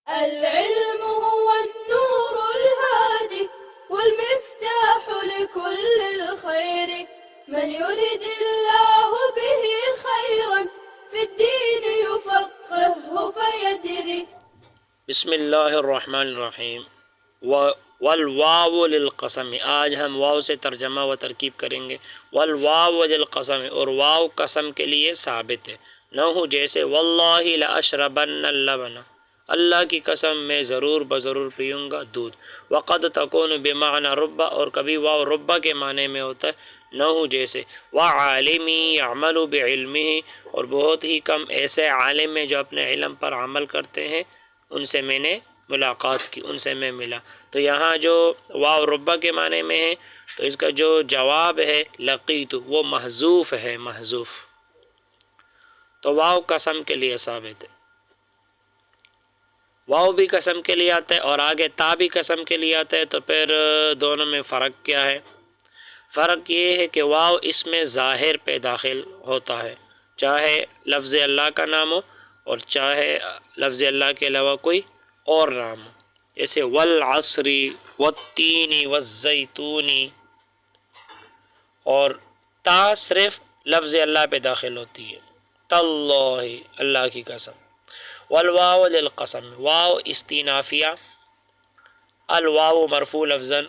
العلم هو النور الهادي والمفتاح لكل الخير، من يرد الله به خيرا في الدين يفقهه فيدري. بسم اللہ الرحمن الرحیم والواو للقسم، آج ہم واو سے ترجمہ و ترکیب کریں گے۔ والواو للقسم، اور واو قسم کے لیے ثابت ہے، نہ ہو جیسے واللہ لأشربن اللبن، اللہ کی قسم میں ضرور بضرور پیوں گا دودھ۔ وقد تکون بمعنی ربا، اور کبھی واو ربا کے معنی میں ہوتا ہے، نہ ہو جیسے وعالمی یعمل بعلمہ، اور بہت ہی کم ایسے عالم ہیں جو اپنے علم پر عمل کرتے ہیں، ان سے میں نے ملاقات کی، ان سے میں ملا۔ تو یہاں جو واو ربا کے معنی میں ہے تو اس کا جو جواب ہے لقیت، وہ محذوف ہے، محذوف۔ تو واو قسم کے لیے ثابت ہے، واو بھی قسم کے لیے آتا ہے اور آگے تا بھی قسم کے لیے آتا ہے۔ تو پھر دونوں میں فرق کیا ہے؟ فرق یہ ہے کہ واو اس میں ظاہر پہ داخل ہوتا ہے، چاہے لفظ اللہ کا نام ہو اور چاہے لفظ اللہ کے علاوہ کوئی اور نام ہو، جیسے والعصر والتین والزیتون، اور تا صرف لفظ اللہ پہ داخل ہوتی ہے، تاللہ، اللہ کی قسم۔ والواو للقسم، واو استینافیہ، الواو مرفوع لفظا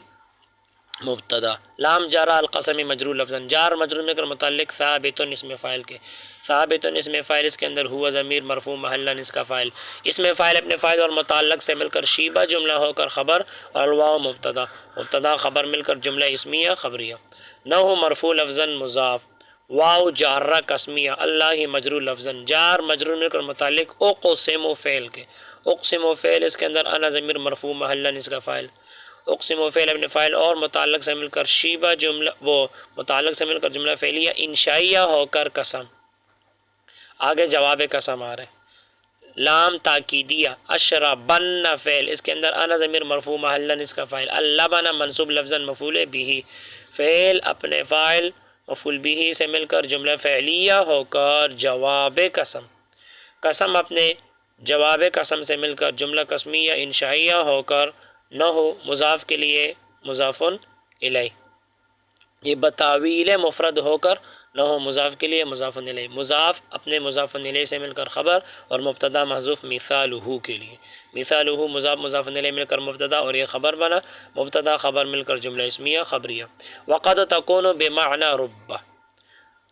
مبتدا، لام جارہ القسم مجرور لفظا، جار مجرور میں کر متعلق ثابت اسم فاعل کے، ثابت اسم فاعل اس کے اندر ہوا ضمیر مرفوع محلا اس کا فاعل، اسم فاعل اپنے فاعل اور متعلق سے مل کر شیبہ جملہ ہو کر خبر، اور الواو مبتدا، مبتدا خبر مل کر جملہ اسمیہ خبریہ۔ نہ ہو مرفوع لفظا مضاف، واو جارہ قسمیہ، اللہ ہی مجرور لفظا، جار مجرور مل کر متعلق اقسم فعل کے، اقسم فعل اس کے اندر انا ضمیر مرفوع محلا اس کا فاعل، اقسم و فعل ابن فاعل اور متعلق سے مل کر شیبہ جملہ، وہ متعلق سے مل کر جملہ فعلیہ انشائیہ ہو کر قسم، آگے جواب قسم آ رہے ہیں۔ لام تاکیدیہ، اشربن فعل اس کے اندر انا ضمیر مرفوع محلا اس کا فاعل، اللبن منصوب لفظا مفعول بھی، فعل اپنے فاعل مفعول بھی سے مل کر جملہ فعلیہ ہو کر جواب قسم، قسم اپنے جواب قسم سے مل کر جملہ قسمیہ انشائیہ ہو کر، نہ ہو مضاف کے لیے مضاف الیہ، یہ بتاویل مفرد ہو کر نہ ہو مضاف کے لیے مضاف الیہ، مضاف اپنے مضاف الیہ سے مل کر خبر اور مبتدا محذوف مثالہ کے لیے، مثالہ مضاف مضاف الیہ مل کر مبتدا اور یہ خبر بنا، مبتدا خبر مل کر جملہ اسمیہ خبریہ۔ وقد تکون بمعنی رب،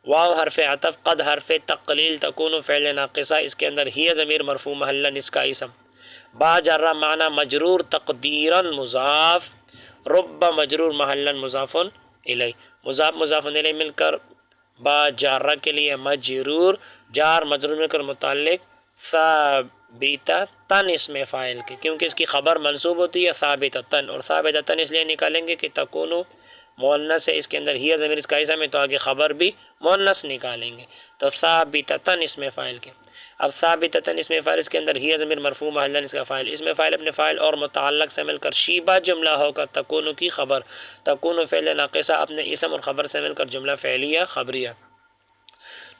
واو حرف عطف، قد حرف تقلیل، تکون فعل ناقصہ اس کے اندر ہی ضمیر مرفوع محلا اس کا اسم، با جرہ معنی مجرور تقدیرا مضاف، رب مجرور محلا مضاف الیہ، مضاف مضاف الیہ مل کر با جارہ کے لیے مجرور، جار مجرور مل کر متعلق ثابتتن اسم فاعل کے، کیونکہ اس کی خبر منصوب ہوتی ہے ثابتتن، اور ثابتتن اس لیے نکالیں گے کہ تکونو مؤنث ہے، اس کے اندر ہی ضمیر اس کا اسم ہے تو آگے خبر بھی مؤنث نکالیں گے، تو ثابتتن اسم فاعل کے۔ اب ثابتتن اسم فاعل اس کے اندر ہی ضمیر مرفوع محلا اس کا فاعل، اسم فاعل اپنے فاعل اور متعلق سے مل کر شیبہ جملہ ہو کر تکون کی خبر، تکون فعل ناقصہ اپنے اسم اور خبر سے مل کر جملہ فعلیہ خبریہ۔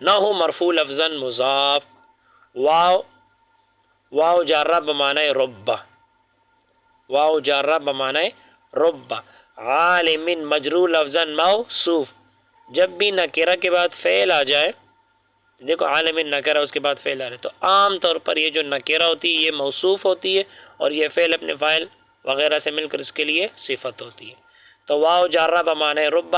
نہ ہو مرفوع لفظا مضاف، واو جارہ بمعنی رب، واو جارہ بمعنی رب، عالم مجرور لفظا موصوف، جب بھی نکرہ کے بعد فعل آ جائے، دیکھو عالم نکرہ اس کے بعد فعل آ رہے، تو عام طور پر یہ جو نکرہ ہوتی ہے یہ موصوف ہوتی ہے اور یہ فعل اپنے فاعل وغیرہ سے مل کر اس کے لیے صفت ہوتی ہے۔ تو واو جارہ بمعنی رب،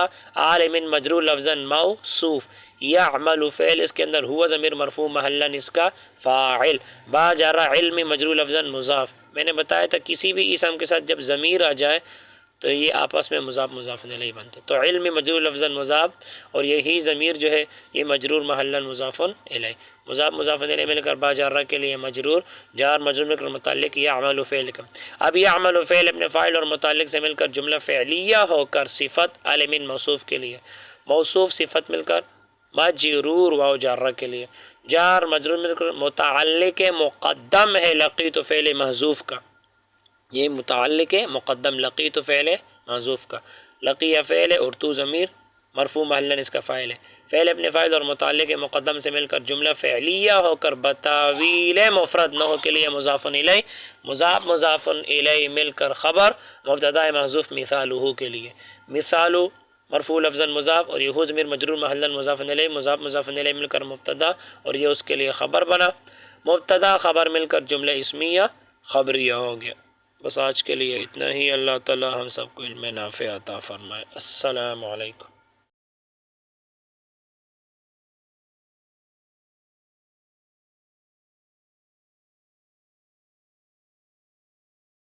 عالم مجرور لفظا موصوف، یعمل فعل اس کے اندر ہوا ضمیر مرفوع محلا اس کا فاعل، با جارہ علم مجرور لفظا مضاف، میں نے بتایا تھا کسی بھی اسم کے ساتھ جب ضمیر آ جائے تو یہ آپس میں مضاف مضاف الیہ بنتے، تو علم مجرور لفظا مضاف، اور یہی ضمیر جو ہے یہ مجرور محلا مضاف الیہ، مضاف مضاف الیہ مل کر با جارہ کے لیے مجرور، جار مجرور مل کر متعلق یعمل فعل کا، اب یعمل فعل اپنے فاعل اور متعلق سے مل کر جملہ فعلیہ ہو کر صفت عالم موصوف کے لیے، موصوف صفت مل کر مجرور واو جارہ کے لیے، جار مجرور مل کر متعلق مقدم ہے لقیت فعل محذوف کا، یہ متعلق ہے مقدم لقیت فعل محذوف کا، لقی فعل اور تو ضمیر مرفوع محلا اس کا فاعل ہے، فعل ابن فاعل اور متعلق مقدم سے مل کر جملہ فعلیہ ہو کر بتاویل مفرد نحو کے لیے مضاف الیہ، مضاف الیہ مل کر خبر، مبتدا محذوف مثالہ کے لیے، مثال مرفوع لفظاً مضاف اور یہ ضمیر مجرور محلاً مضاف الیہ، مضاف الیہ مل کر مبتدا اور یہ اس کے لیے خبر بنا، مبتدا خبر مل کر جملہ اسمیہ خبریہ ہو گیا۔ بس آج کے لیے اتنا ہی۔ اللہ تعالی ہم سب کو علم نافع عطا فرمائے۔ السلام علیکم۔